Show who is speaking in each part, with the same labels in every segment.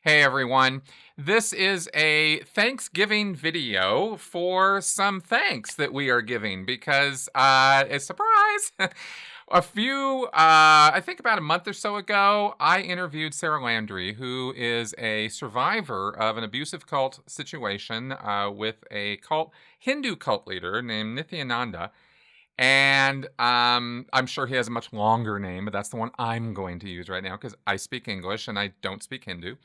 Speaker 1: Hey everyone, this is a Thanksgiving video for some thanks that we are giving because, a surprise, I think about a month or so ago, I interviewed Sarah Landry, who is a survivor of an abusive cult situation with a Hindu cult leader named Nithyananda. And I'm sure he has a much longer name, but that's the one I'm going to use right now because I speak English and I don't speak Hindu.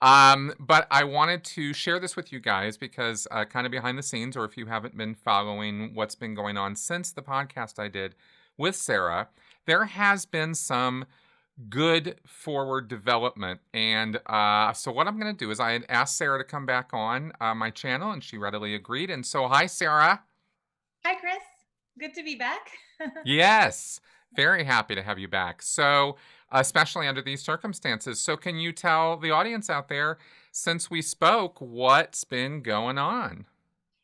Speaker 1: But I wanted to share this with you guys because kind of behind the scenes, or if you haven't been following what's been going on since the podcast I did with Sarah, there has been some good forward development. And so what I'm going to do is I had asked Sarah to come back on my channel, and she readily agreed. And so, hi, Sarah.
Speaker 2: Hi, Chris. Good to be back.
Speaker 1: Yes, very happy to have you back. So, especially under these circumstances. So, can you tell the audience out there, since we spoke, what's been going on?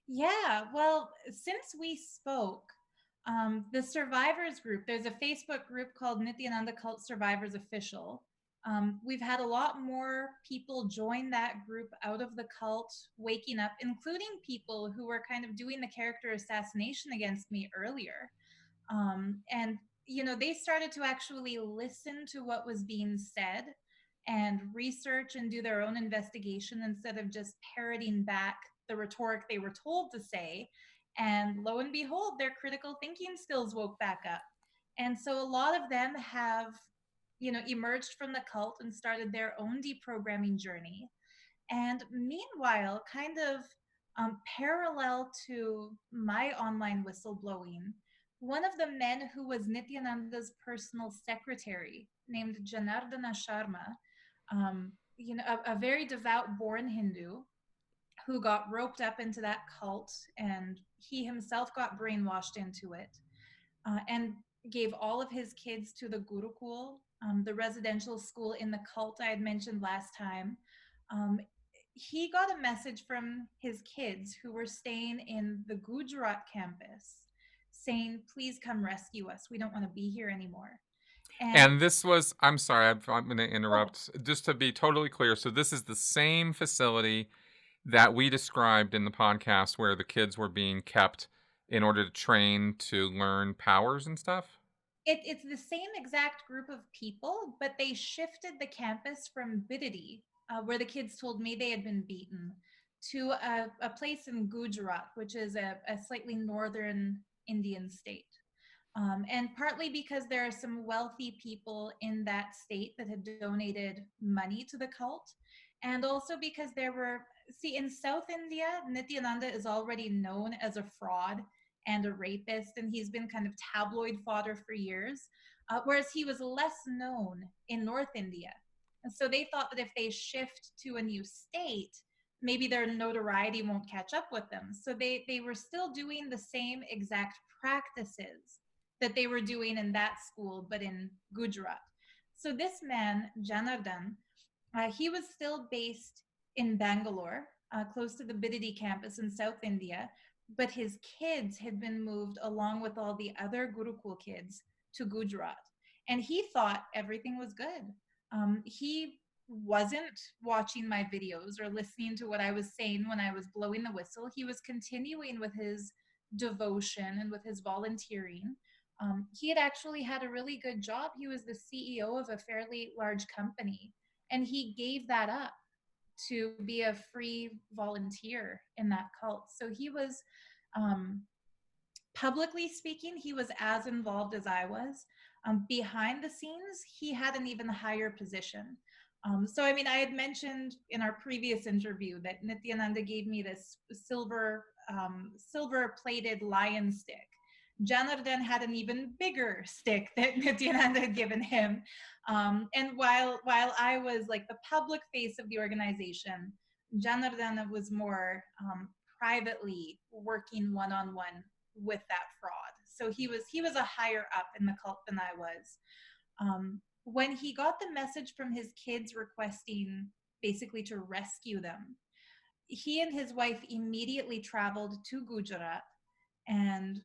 Speaker 2: Yeah, well, since we spoke, the survivors group, there's a Facebook group called Nithyananda Cult Survivors Official. We've had a lot more people join that group out of the cult, waking up, including people who were kind of doing the character assassination against me earlier. And, they started to actually listen to what was being said and research and do their own investigation instead of just parroting back the rhetoric they were told to say. And lo and behold, their critical thinking skills woke back up. And so a lot of them have, emerged from the cult and started their own deprogramming journey. And meanwhile, kind of parallel to my online whistleblowing, one of the men who was Nityananda's personal secretary, named Janardana Sharma, a very devout born Hindu who got roped up into that cult, and he himself got brainwashed into it, and gave all of his kids to the Gurukul, the residential school in the cult I had mentioned last time. Um, he got a message from his kids who were staying in the Gujarat campus saying, "Please come rescue us. We don't want to be here anymore." And
Speaker 1: And this was, I'm sorry, I'm going to
Speaker 2: oh,
Speaker 1: interrupt. Just to be totally clear. So, this is the same facility that we described in the podcast where the kids were being kept in order to train to learn powers and stuff?
Speaker 2: it's the same exact group of people, but they shifted the campus from Bidadi, where the kids told me they had been beaten, to a place in Gujarat, which is a slightly northern Indian state. And partly because there are some wealthy people in that state that had donated money to the cult, and also because there were, see, in South India, Nityananda is already known as a fraud and a rapist, and he's been kind of tabloid fodder for years, whereas he was less known in North India. And so they thought that if they shift to a new state, maybe their notoriety won't catch up with them. So they were still doing the same exact practices that they were doing in that school, but in Gujarat. So this man, Janardhan, he was still based in Bangalore, close to the Bidadi campus in South India, but his kids had been moved along with all the other Gurukul kids to Gujarat. And he thought everything was good. He wasn't watching my videos or listening to what I was saying when I was blowing the whistle. He was continuing with his devotion and with his volunteering. He had actually had a really good job. He was the CEO of a fairly large company, and he gave that up to be a free volunteer in that cult. So he was, um, publicly speaking, he was as involved as I was. Behind the scenes, he had an even higher position. So, I mean, I had mentioned in our previous interview that Nityananda gave me this silver plated lion stick. Janardhan had an even bigger stick that Nityananda had given him. And while I was like the public face of the organization, Janardhan was more privately working one on one with that fraud. So he was a higher up in the cult than I was. When he got the message from his kids requesting basically to rescue them, he and his wife immediately traveled to Gujarat, and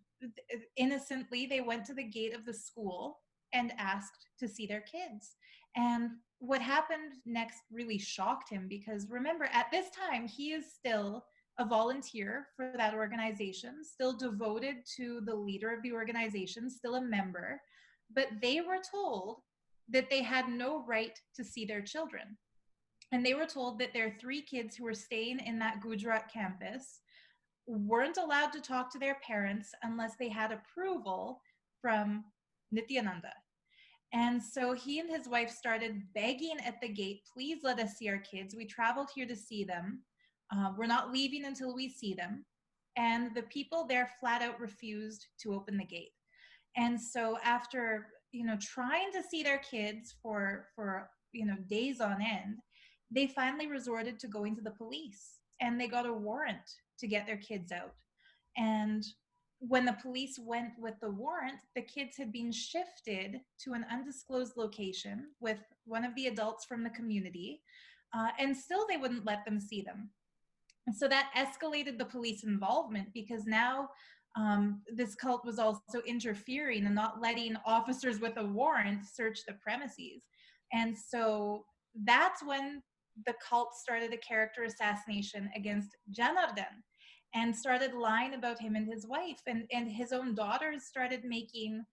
Speaker 2: innocently they went to the gate of the school and asked to see their kids. And what happened next really shocked him because remember, at this time, he is still a volunteer for that organization, still devoted to the leader of the organization, still a member. But they were told that they had no right to see their children. And they were told that their three kids who were staying in that Gujarat campus weren't allowed to talk to their parents unless they had approval from Nithyananda. And so he and his wife started begging at the gate, please let us see our kids. We traveled here to see them. We're not leaving until we see them. And the people there flat out refused to open the gate. And so after, trying to see their kids for days on end, they finally resorted to going to the police and they got a warrant to get their kids out. And when the police went with the warrant, the kids had been shifted to an undisclosed location with one of the adults from the community, and still they wouldn't let them see them. And so that escalated the police involvement because now this cult was also interfering and not letting officers with a warrant search the premises. And so that's when the cult started a character assassination against Janardhan and started lying about him and his wife. And his own daughters started making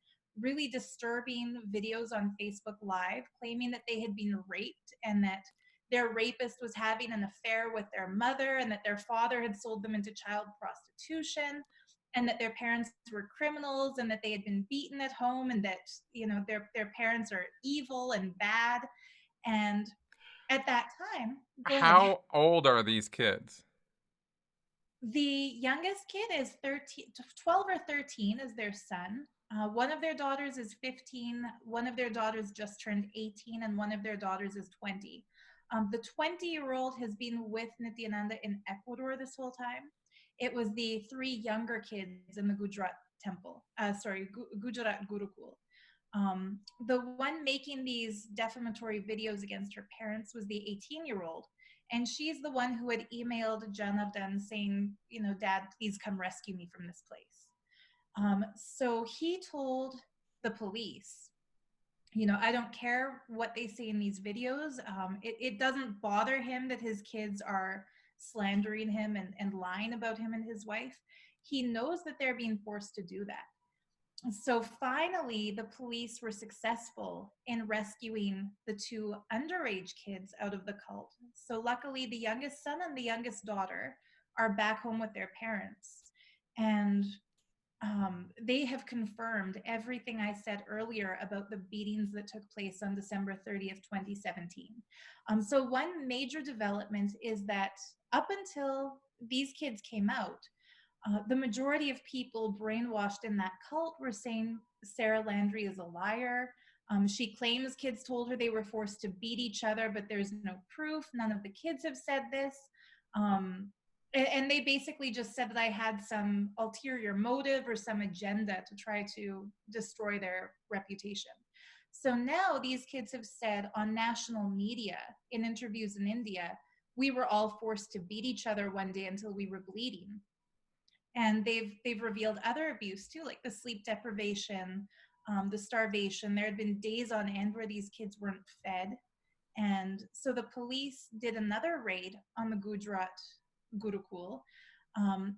Speaker 2: really disturbing videos on Facebook Live claiming that they had been raped and that their rapist was having an affair with their mother and that their father had sold them into child prostitution and that their parents were criminals and that they had been beaten at home and that their parents are evil and bad. And at that time, go ahead.
Speaker 1: How old are these kids?
Speaker 2: The youngest kid is 13, 12 or 13 is their son. One of their daughters is 15. One of their daughters just turned 18, and one of their daughters is 20. The 20-year-old has been with Nithyananda in Ecuador this whole time. It was the three younger kids in the Gujarat temple, Gujarat Gurukul. The one making these defamatory videos against her parents was the 18-year-old. And she's the one who had emailed Janardhan saying, Dad, please come rescue me from this place. So he told the police, I don't care what they say in these videos. It doesn't bother him that his kids are slandering him and lying about him and his wife. He knows that they're being forced to do that. So finally, the police were successful in rescuing the two underage kids out of the cult. So luckily, the youngest son and the youngest daughter are back home with their parents. And they have confirmed everything I said earlier about the beatings that took place on December 30th, 2017. So one major development is that up until these kids came out, the majority of people brainwashed in that cult were saying Sarah Landry is a liar. She claims kids told her they were forced to beat each other, but there's no proof. None of the kids have said this. And they basically just said that I had some ulterior motive or some agenda to try to destroy their reputation. So now these kids have said on national media, in interviews in India, we were all forced to beat each other one day until we were bleeding. And they've revealed other abuse too, like the sleep deprivation, the starvation. There had been days on end where these kids weren't fed. And so the police did another raid on the Gujarat Gurukul,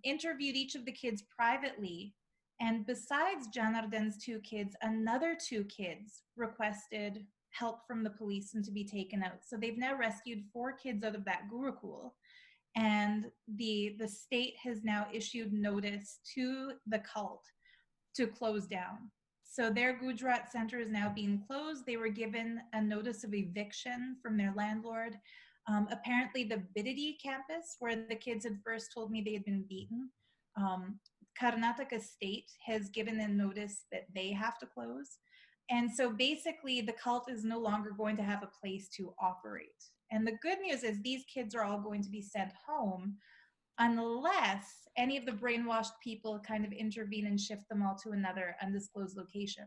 Speaker 2: interviewed each of the kids privately. And besides Janardhan's two kids, another two kids requested help from the police and to be taken out. So they've now rescued 4 kids out of that Gurukul. And the state has now issued notice to the cult to close down. So their Gujarat center is now being closed. They were given a notice of eviction from their landlord. Apparently the Bidadi campus, where the kids had first told me they had been beaten, Karnataka state has given a notice that they have to close. And so basically the cult is no longer going to have a place to operate. And the good news is these kids are all going to be sent home unless any of the brainwashed people kind of intervene and shift them all to another undisclosed location.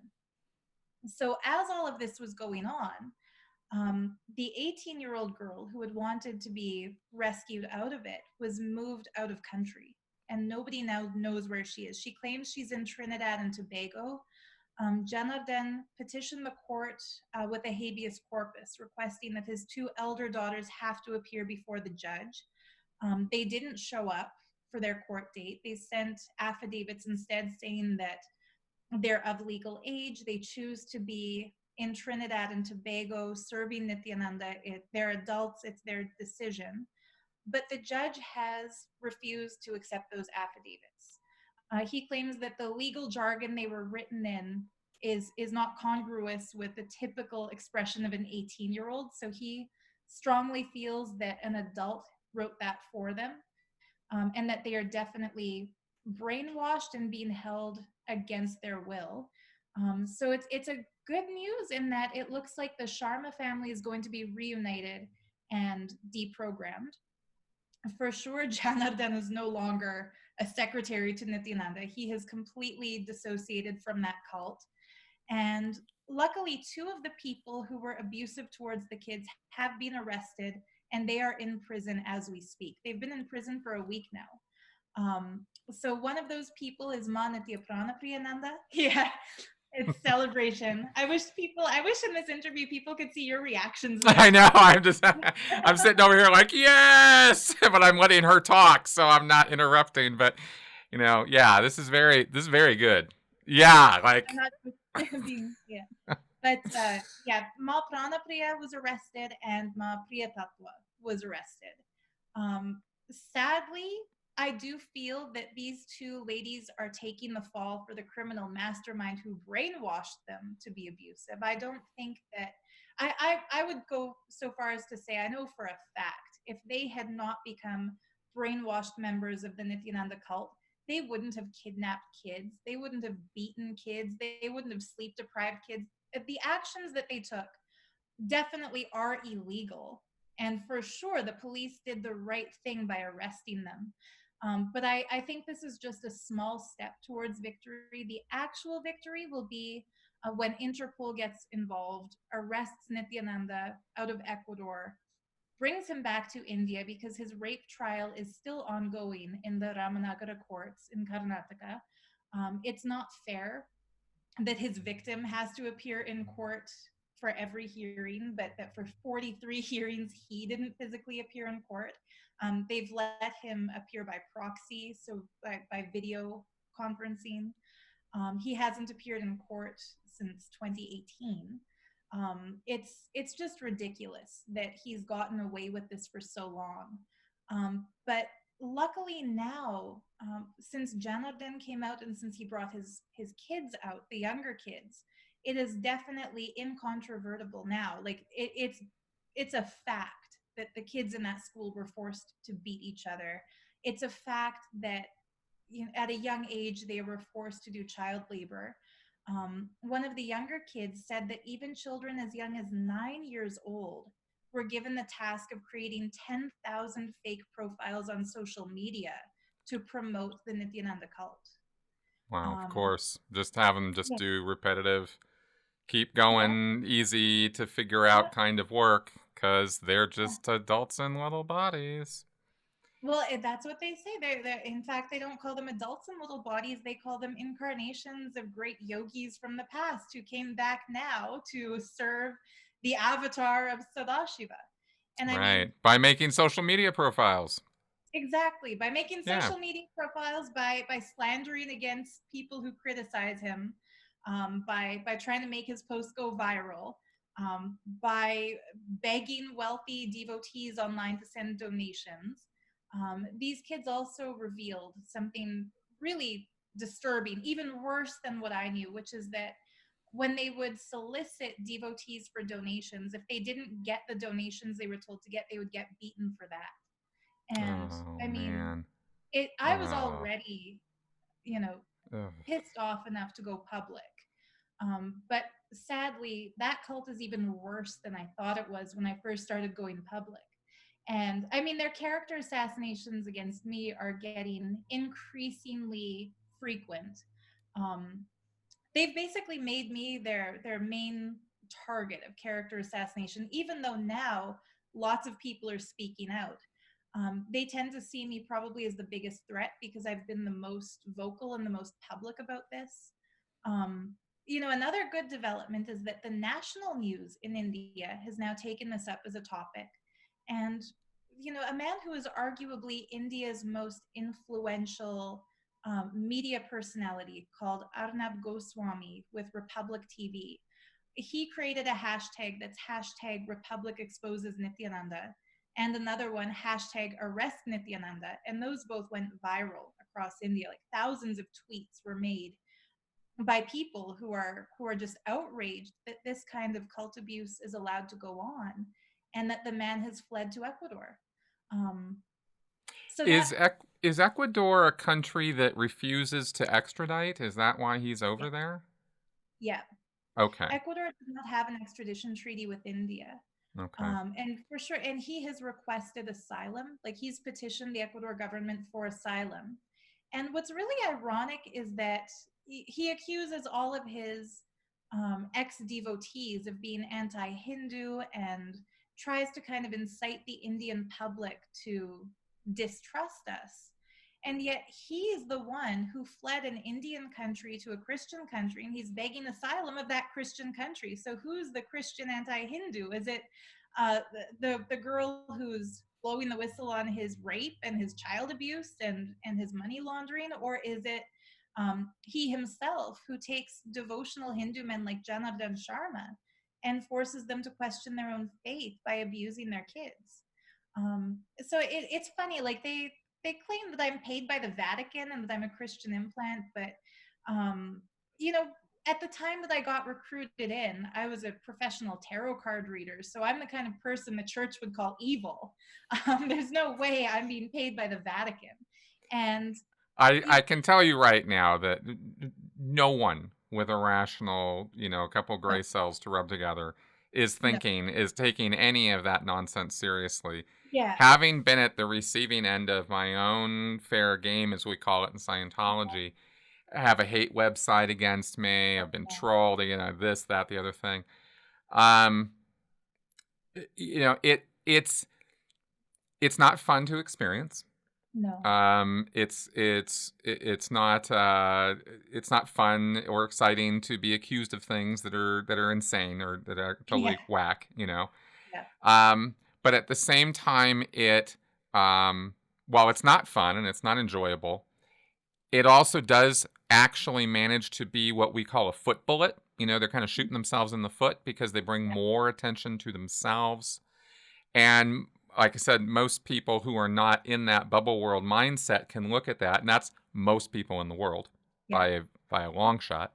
Speaker 2: So as all of this was going on, the 18-year-old girl who had wanted to be rescued out of it was moved out of country. And nobody now knows where she is. She claims she's in Trinidad and Tobago, Janardhan petitioned the court with a habeas corpus, requesting that his two elder daughters have to appear before the judge. They didn't show up for their court date. They sent affidavits instead saying that they're of legal age. They choose to be in Trinidad and Tobago serving Nithyananda. They're adults, it's their decision. But the judge has refused to accept those affidavits. He claims that the legal jargon they were written in is not congruous with the typical expression of an 18-year-old. So he strongly feels that an adult wrote that for them, and that they are definitely brainwashed and being held against their will. So it's a good news in that it looks like the Sharma family is going to be reunited and deprogrammed. For sure, Janardhan is no longer a secretary to Nityananda. He has completely dissociated from that cult. And luckily, two of the people who were abusive towards the kids have been arrested, and they are in prison as we speak. They've been in prison for a week now. So one of those people is Ma Nithyananda. Yeah, it's celebration. I wish in this interview people could see your reactions.
Speaker 1: I know. I'm sitting over here like, yes, but I'm letting her talk, so I'm not interrupting. But yeah, this is very good. Yeah, like.
Speaker 2: I'm not being, yeah. But yeah, Ma Pranapriya was arrested and Ma Priyatatwa was arrested. Sadly, I do feel that these two ladies are taking the fall for the criminal mastermind who brainwashed them to be abusive. I don't think that I would go so far as to say I know for a fact if they had not become brainwashed members of the Nityananda cult, they wouldn't have kidnapped kids. They wouldn't have beaten kids. They wouldn't have sleep deprived kids. The actions that they took definitely are illegal. And for sure, the police did the right thing by arresting them. But I think this is just a small step towards victory. The actual victory will be when Interpol gets involved, arrests Nithyananda out of Ecuador, brings him back to India because his rape trial is still ongoing in the Ramanagara courts in Karnataka. It's not fair that his victim has to appear in court for every hearing, but that for 43 hearings, he didn't physically appear in court. They've let him appear by proxy, so by video conferencing. He hasn't appeared in court since 2018. It's just ridiculous that he's gotten away with this for so long. But luckily now, since Janardhan came out and since he brought his kids out, the younger kids, it is definitely incontrovertible now. Like it's a fact that the kids in that school were forced to beat each other. It's a fact that at a young age they were forced to do child labor. One of the younger kids said that even children as young as 9 years old were given the task of creating 10,000 fake profiles on social media to promote the Nityananda cult.
Speaker 1: Wow, of course. Just have them just
Speaker 2: Yeah.
Speaker 1: do repetitive, keep going, easy to figure out kind of work because they're just adults in little bodies.
Speaker 2: Well, that's what they say. In fact, they don't call them adults in little bodies. They call them incarnations of great yogis from the past who came back now to serve the avatar of Sadashiva. And I mean,
Speaker 1: by making social media profiles.
Speaker 2: exactly, by making social media profiles, by slandering against people who criticize him, by trying to make his posts go viral, by begging wealthy devotees online to send donations. These kids also revealed something really disturbing, even worse than what I knew, which is that when they would solicit devotees for donations, if they didn't get the donations they were told to get, they would get beaten for that. And I mean, I was already, pissed off enough to go public. But sadly, that cult is even worse than I thought it was when I first started going public. And I mean, their character assassinations against me are getting increasingly frequent. They've basically made me their main target of character assassination, even though now lots of people are speaking out. They tend to see me probably as the biggest threat because I've been the most vocal and the most public about this. Another good development is that the national news in India has now taken this up as a topic. And, a man who is arguably India's most influential media personality called Arnab Goswami with Republic TV, he created a hashtag that's hashtag Republic exposes Nithyananda, and another one, hashtag arrest Nithyananda. And those both went viral across India. Like thousands of tweets were made by people who are just outraged that this kind of cult abuse is allowed to go on, and that the man has fled to Ecuador. Um, so that
Speaker 1: Is Ecuador a country that refuses to extradite? Is that why he's
Speaker 2: yeah,
Speaker 1: over there?
Speaker 2: yeah.
Speaker 1: Okay.
Speaker 2: Ecuador does not have an extradition treaty with India.
Speaker 1: Okay.
Speaker 2: And for sure, and he has requested asylum. Like he's petitioned the Ecuador government for asylum. And what's really ironic is that he accuses all of his ex devotees of being anti Hindu and tries to kind of incite the Indian public to distrust us. And yet he's the one who fled an Indian country to a Christian country, and he's begging asylum of that Christian country. So who's the Christian anti-Hindu? Is it the girl who's blowing the whistle on his rape and his child abuse and his money laundering, or is it he himself who takes devotional Hindu men like Janardhan Sharma and forces them to question their own faith by abusing their kids? So it's funny, like they claim that I'm paid by the Vatican and that I'm a Christian implant, but um, you know, at the time that I got recruited in, I was a professional tarot card reader. So I'm the kind of person the church would call evil. There's no way I'm being paid by the Vatican. And
Speaker 1: I can tell you right now that no one with a rational, a couple
Speaker 2: no,
Speaker 1: gray cells to rub together
Speaker 2: no,
Speaker 1: is taking any of that nonsense seriously.
Speaker 2: yeah,
Speaker 1: Having been at the receiving end of my own fair game, as we call it in Scientology, I have a hate website against me. I've been trolled, this, that, the other thing. Um, it's not fun to experience.
Speaker 2: no,
Speaker 1: It's not fun or exciting to be accused of things that are insane or that are
Speaker 2: yeah,
Speaker 1: totally whack,
Speaker 2: yeah,
Speaker 1: But at the same time, while it's not fun and it's not enjoyable, it also does actually manage to be what we call a foot bullet. They're kind of shooting themselves in the foot because they bring more attention to themselves. And like I said, most people who are not in that bubble world mindset can look at that, and that's most people in the world
Speaker 2: yeah,
Speaker 1: by a long shot,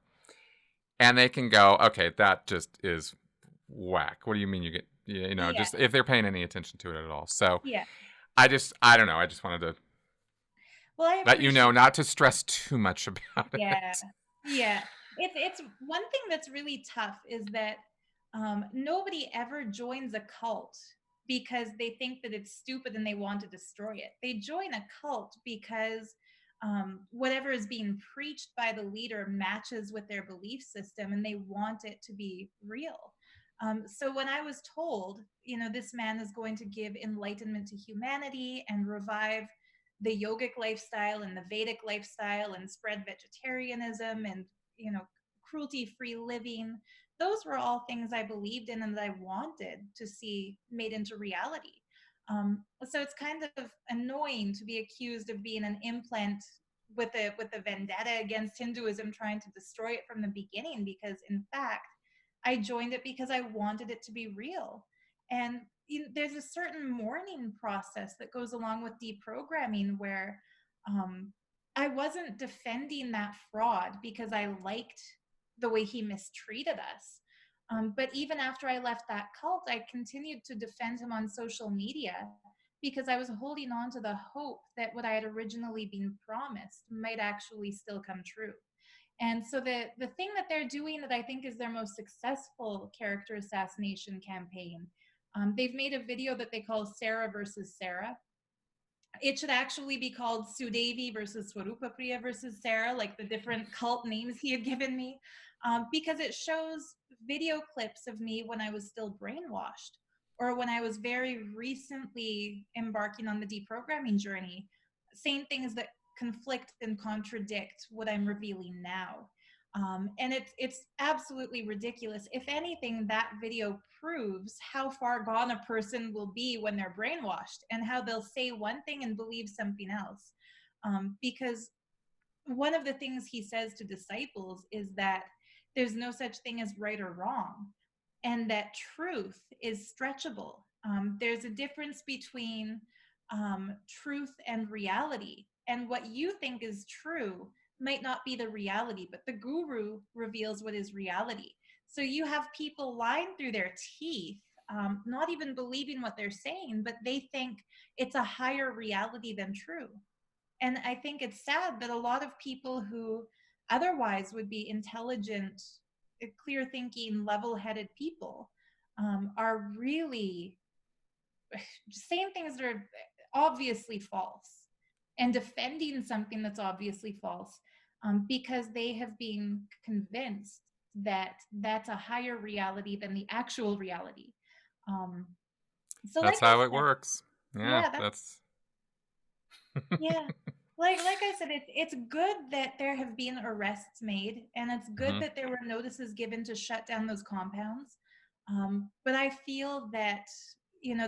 Speaker 1: and they can go, okay, that just is whack. What do you mean you get,
Speaker 2: yeah,
Speaker 1: just if they're paying any attention to it at all. So
Speaker 2: yeah.
Speaker 1: I don't know. I just wanted to
Speaker 2: Well, I
Speaker 1: let you know
Speaker 2: appreciate.
Speaker 1: not to stress too much about
Speaker 2: Yeah,
Speaker 1: it.
Speaker 2: yeah. It's one thing that's really tough is that nobody ever joins a cult because they think that it's stupid and they want to destroy it. They join a cult because whatever is being preached by the leader matches with their belief system, and they want it to be real. So when I was told, this man is going to give enlightenment to humanity and revive the yogic lifestyle and the Vedic lifestyle and spread vegetarianism and, cruelty free living. Those were all things I believed in and that I wanted to see made into reality. So it's kind of annoying to be accused of being an implant with a vendetta against Hinduism, trying to destroy it from the beginning, because in fact I joined it because I wanted it to be real. And there's a certain mourning process that goes along with deprogramming where um, I wasn't defending that fraud because I liked the way he mistreated us. But even after I left that cult, I continued to defend him on social media because I was holding on to the hope that what I had originally been promised might actually still come true. And so the thing that they're doing that I think is their most successful character assassination campaign, they've made a video that they call Sarah versus Sarah. It should actually be called Sudevi versus Swarupa Priya versus Sarah, like the different cult names he had given me, because it shows video clips of me when I was still brainwashed or when I was very recently embarking on the deprogramming journey, saying things that conflict and contradict what I'm revealing now. And it's absolutely ridiculous. If anything, that video proves how far gone a person will be when they're brainwashed, and how they'll say one thing and believe something else. Because one of the things he says to disciples is that there's no such thing as right or wrong, and that truth is stretchable. There's a difference between truth and reality, and what you think is true might not be the reality, but the guru reveals what is reality. So you have people lying through their teeth, not even believing what they're saying, but they think it's a higher reality than true. And I think it's sad that a lot of people who otherwise would be intelligent, clear thinking, level headed people are really saying things that are obviously false and defending something that's obviously false, because they have been convinced that that's a higher reality than the actual reality. Um, so, like
Speaker 1: That's
Speaker 2: I
Speaker 1: how it
Speaker 2: said,
Speaker 1: works. Yeah,
Speaker 2: yeah, that's
Speaker 1: that's
Speaker 2: yeah. Like I said, it's good that there have been arrests made, and it's good
Speaker 1: Mhm.
Speaker 2: that there were notices given to shut down those compounds. But I feel that,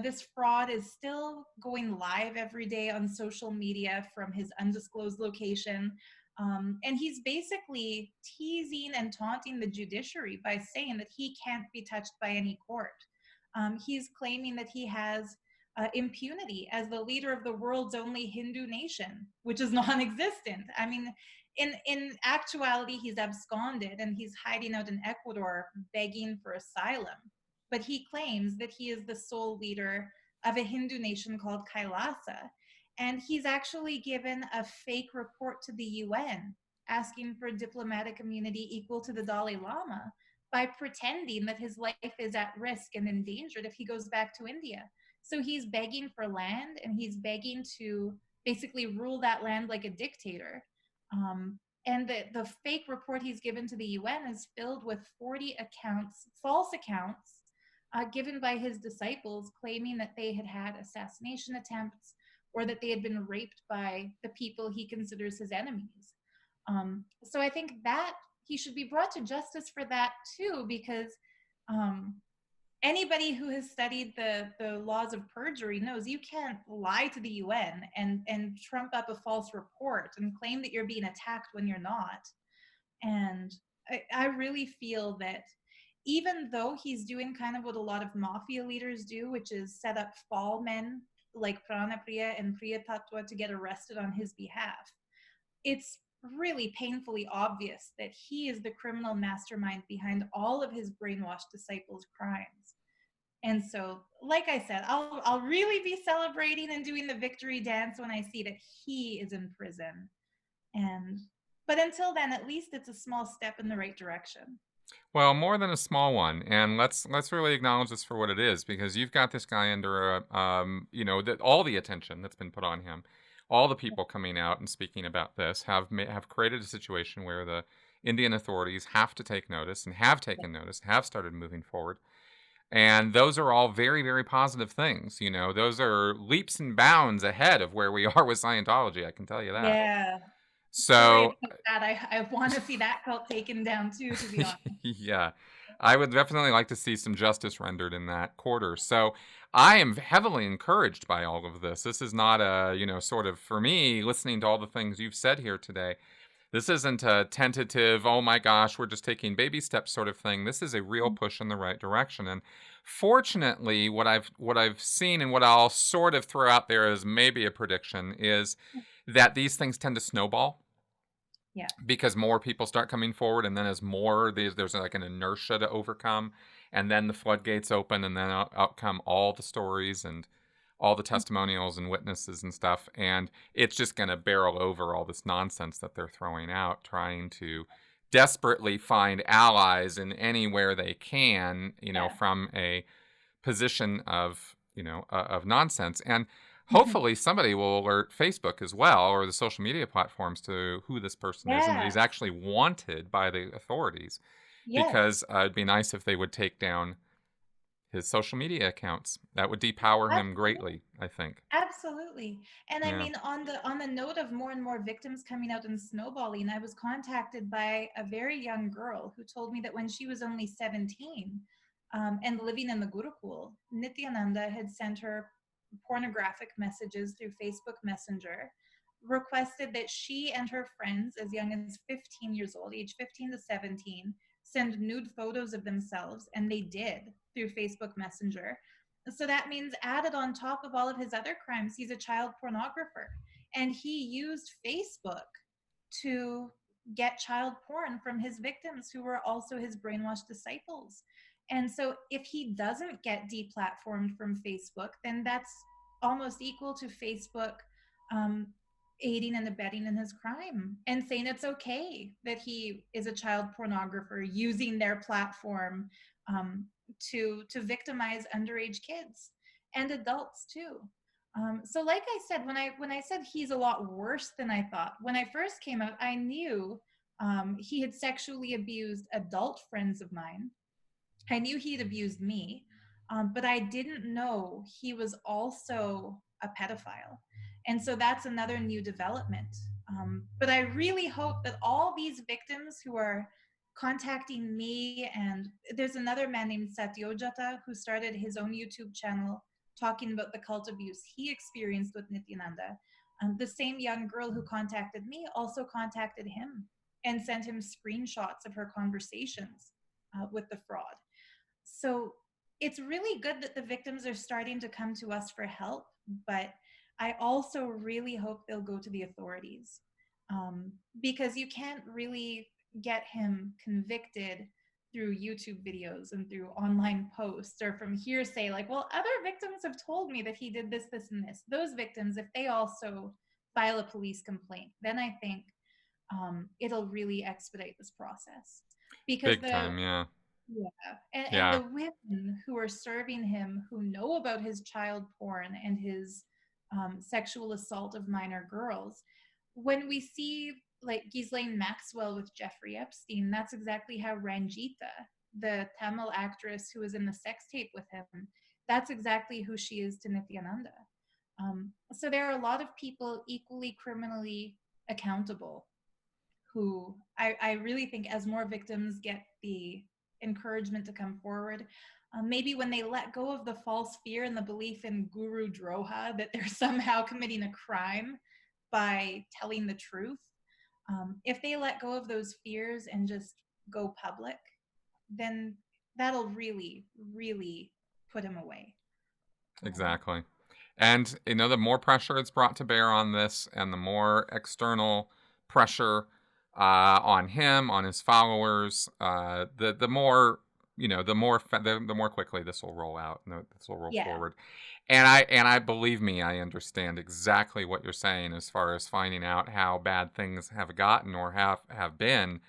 Speaker 2: this fraud is still going live every day on social media from his undisclosed location. And he's basically teasing and taunting the judiciary by saying that he can't be touched by any court. He's claiming that he has impunity as the leader of the world's only Hindu nation, which is non-existent. I mean, in actuality, he's absconded and he's hiding out in Ecuador begging for asylum. But he claims that he is the sole leader of a Hindu nation called Kailasa. And he's actually given a fake report to the UN asking for diplomatic immunity equal to the Dalai Lama by pretending that his life is at risk and endangered if he goes back to India. So he's begging for land, and he's begging to basically rule that land like a dictator. And the fake report he's given to the UN is filled with 40 accounts, false accounts, given by his disciples, claiming that they had had assassination attempts or that they had been raped by the people he considers his enemies. So I think that he should be brought to justice for that too, because um, anybody who has studied the laws of perjury knows you can't lie to the UN and trump up a false report and claim that you're being attacked when you're not. And I really feel that even though he's doing kind of what a lot of mafia leaders do, which is set up fall men like Pranapriya and Priya Tatwa to get arrested on his behalf, it's really painfully obvious that he is the criminal mastermind behind all of his brainwashed disciples' crimes. And so, like I said, I'll really be celebrating and doing the victory dance when I see that he is in prison. And but until then, at least it's a small step in the right direction.
Speaker 1: Well, more than a small one, and let's really acknowledge this for what it is, because you've got this guy under that all the attention that's been put on him, all the people coming out and speaking about this have created a situation where the Indian authorities have to take notice and have taken notice, have started moving forward, and those are all very, very positive things. Those are leaps and bounds ahead of where we are with Scientology. I can tell you that.
Speaker 2: Yeah. Sorry
Speaker 1: So
Speaker 2: about that. I want to see that cult taken down too, to be honest.
Speaker 1: yeah, I would definitely like to see some justice rendered in that quarter. So I am heavily encouraged by all of this. This is not a, sort of for me, listening to all the things you've said here today. This isn't a tentative, oh my gosh, we're just taking baby steps sort of thing. This is a real push in the right direction. And fortunately, what I've seen and what I'll sort of throw out there as maybe a prediction is that these things tend to snowball
Speaker 2: Yeah.
Speaker 1: because more people start coming forward, and then as more there's like an inertia to overcome, and then the floodgates open, and then out come all the stories and all the testimonials and witnesses and stuff, and it's just going to barrel over all this nonsense that they're throwing out, trying to desperately find allies in anywhere they can,
Speaker 2: Yeah.
Speaker 1: from a position of nonsense. And hopefully somebody will alert Facebook as well, or the social media platforms, to who this person is and that he's
Speaker 2: Yes.
Speaker 1: actually wanted by the authorities,
Speaker 2: Yes.
Speaker 1: because it'd be nice if they would take down his social media accounts. That would depower him
Speaker 2: Absolutely.
Speaker 1: greatly, I think.
Speaker 2: Absolutely. And I
Speaker 1: Yeah.
Speaker 2: mean, on the note of more and more victims coming out and snowballing, I was contacted by a very young girl who told me that when she was only 17, and living in the Gurukul, Nithyananda had sent her pornographic messages through Facebook Messenger, requested that she and her friends, as young as 15 years old, age 15 to 17, send nude photos of themselves, and they did through Facebook Messenger. So that means, added on top of all of his other crimes, he's a child pornographer. And he used Facebook to get child porn from his victims, who were also his brainwashed disciples. And so if he doesn't get deplatformed from Facebook, then that's almost equal to Facebook um, aiding and abetting in his crime and saying it's okay that he is a child pornographer using their platform to victimize underage kids and adults too. So, like I said, when I said he's a lot worse than I thought, when I first came out, I knew he had sexually abused adult friends of mine. I knew he'd abused me, but I didn't know he was also a pedophile. And so that's another new development. But I really hope that all these victims who are contacting me, and there's another man named Satyojata who started his own YouTube channel talking about the cult abuse he experienced with Nithyananda. The same young girl who contacted me also contacted him and sent him screenshots of her conversations with the fraud. So it's really good that the victims are starting to come to us for help, but I also really hope they'll go to the authorities, because you can't really get him convicted through YouTube videos and through online posts or from hearsay, like, well, other victims have told me that he did this, this, and this. Those victims, if they also file a police complaint, then I think it'll really expedite this process. Because
Speaker 1: Big time, yeah.
Speaker 2: yeah, and
Speaker 1: Yeah.
Speaker 2: the women who are serving him, who know about his child porn and his sexual assault of minor girls, when we see like Ghislaine Maxwell with Jeffrey Epstein, that's exactly how Ranjita, the Tamil actress who was in the sex tape with him, that's exactly who she is to Nithyananda. So there are a lot of people equally criminally accountable who I really think, as more victims get the encouragement to come forward, maybe when they let go of the false fear and the belief in guru droha, that they're somehow committing a crime by telling the truth, if they let go of those fears and just go public, then that'll really, really put him away.
Speaker 1: Exactly. And, the more pressure it's brought to bear on this and the more external pressure on him, on his followers, the more, the more quickly this will roll out, and this will roll
Speaker 2: Yeah.
Speaker 1: forward. And I believe me, I understand exactly what you're saying as far as finding out how bad things have gotten or have been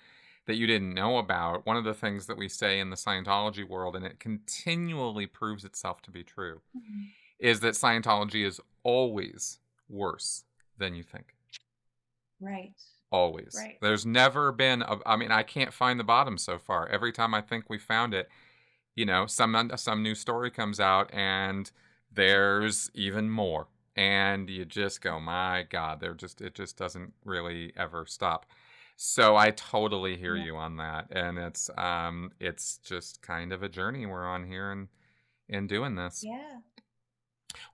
Speaker 1: that you didn't know about. One of the things that we say in the Scientology world, and it continually proves itself to be true,
Speaker 2: Mhm.
Speaker 1: is that Scientology is always worse than you think.
Speaker 2: Right.
Speaker 1: Always.
Speaker 2: Right.
Speaker 1: There's never been I mean, I can't find the bottom so far. Every time I think we found it, some new story comes out and there's even more. And you just go, my God, it just doesn't really ever stop. So I totally hear
Speaker 2: Yeah.
Speaker 1: you on that. And it's just kind of a journey we're on here and in doing this.
Speaker 2: Yeah.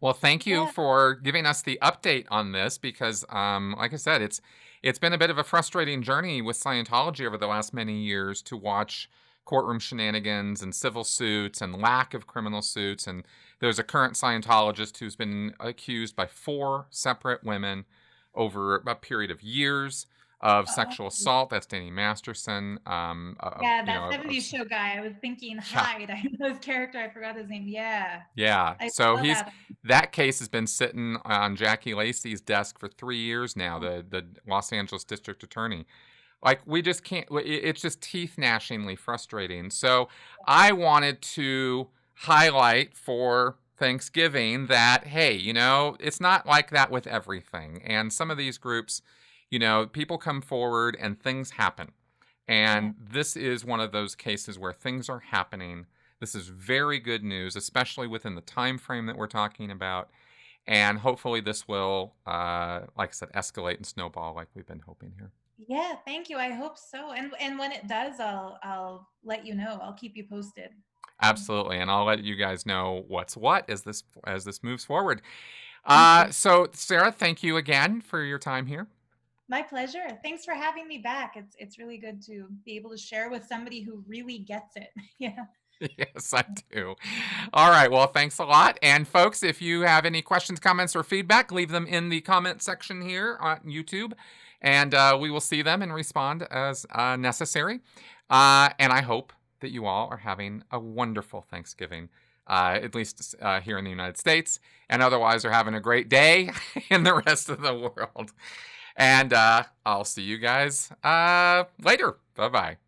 Speaker 1: Well, thank you
Speaker 2: Yeah.
Speaker 1: for giving us the update on this because, like I said, it's been a bit of a frustrating journey with Scientology over the last many years to watch courtroom shenanigans and civil suits and lack of criminal suits. And there's a current Scientologist who's been accused by 4 separate women over a period of years of sexual
Speaker 2: Oh.
Speaker 1: assault. That's Danny Masterson.
Speaker 2: Yeah, that 70s show guy. I was thinking
Speaker 1: Yeah.
Speaker 2: Hyde. I know his character. I forgot his name. Yeah.
Speaker 1: Yeah.
Speaker 2: I
Speaker 1: So
Speaker 2: saw that.
Speaker 1: that case has been sitting on Jackie Lacey's desk for 3 years now, the Los Angeles District Attorney. Like, we just can't, it's just teeth gnashingly frustrating. So I wanted to highlight for Thanksgiving that, hey, it's not like that with everything. And some of these groups, people come forward and things happen.
Speaker 2: Yeah.
Speaker 1: And this is one of those cases where things are happening This is very good news, especially within the time frame that we're talking about. And hopefully this will, like I said, escalate and snowball like we've been hoping here.
Speaker 2: Yeah, thank you. I hope so. And when it does, I'll let you know. I'll keep you posted.
Speaker 1: Absolutely, and I'll let you guys know what's what as this moves forward.
Speaker 2: Thank you.
Speaker 1: So Sarah, thank you again for your time here.
Speaker 2: My pleasure. Thanks for having me back. It's really good to be able to share with somebody who really gets it. Yeah.
Speaker 1: Yes, I do. All right. Well, thanks a lot. And folks, if you have any questions, comments, or feedback, leave them in the comment section here on YouTube, and we will see them and respond as necessary. And I hope that you all are having a wonderful Thanksgiving, at least here in the United States, and otherwise are having a great day in the rest of the world. And I'll see you guys later. Bye-bye.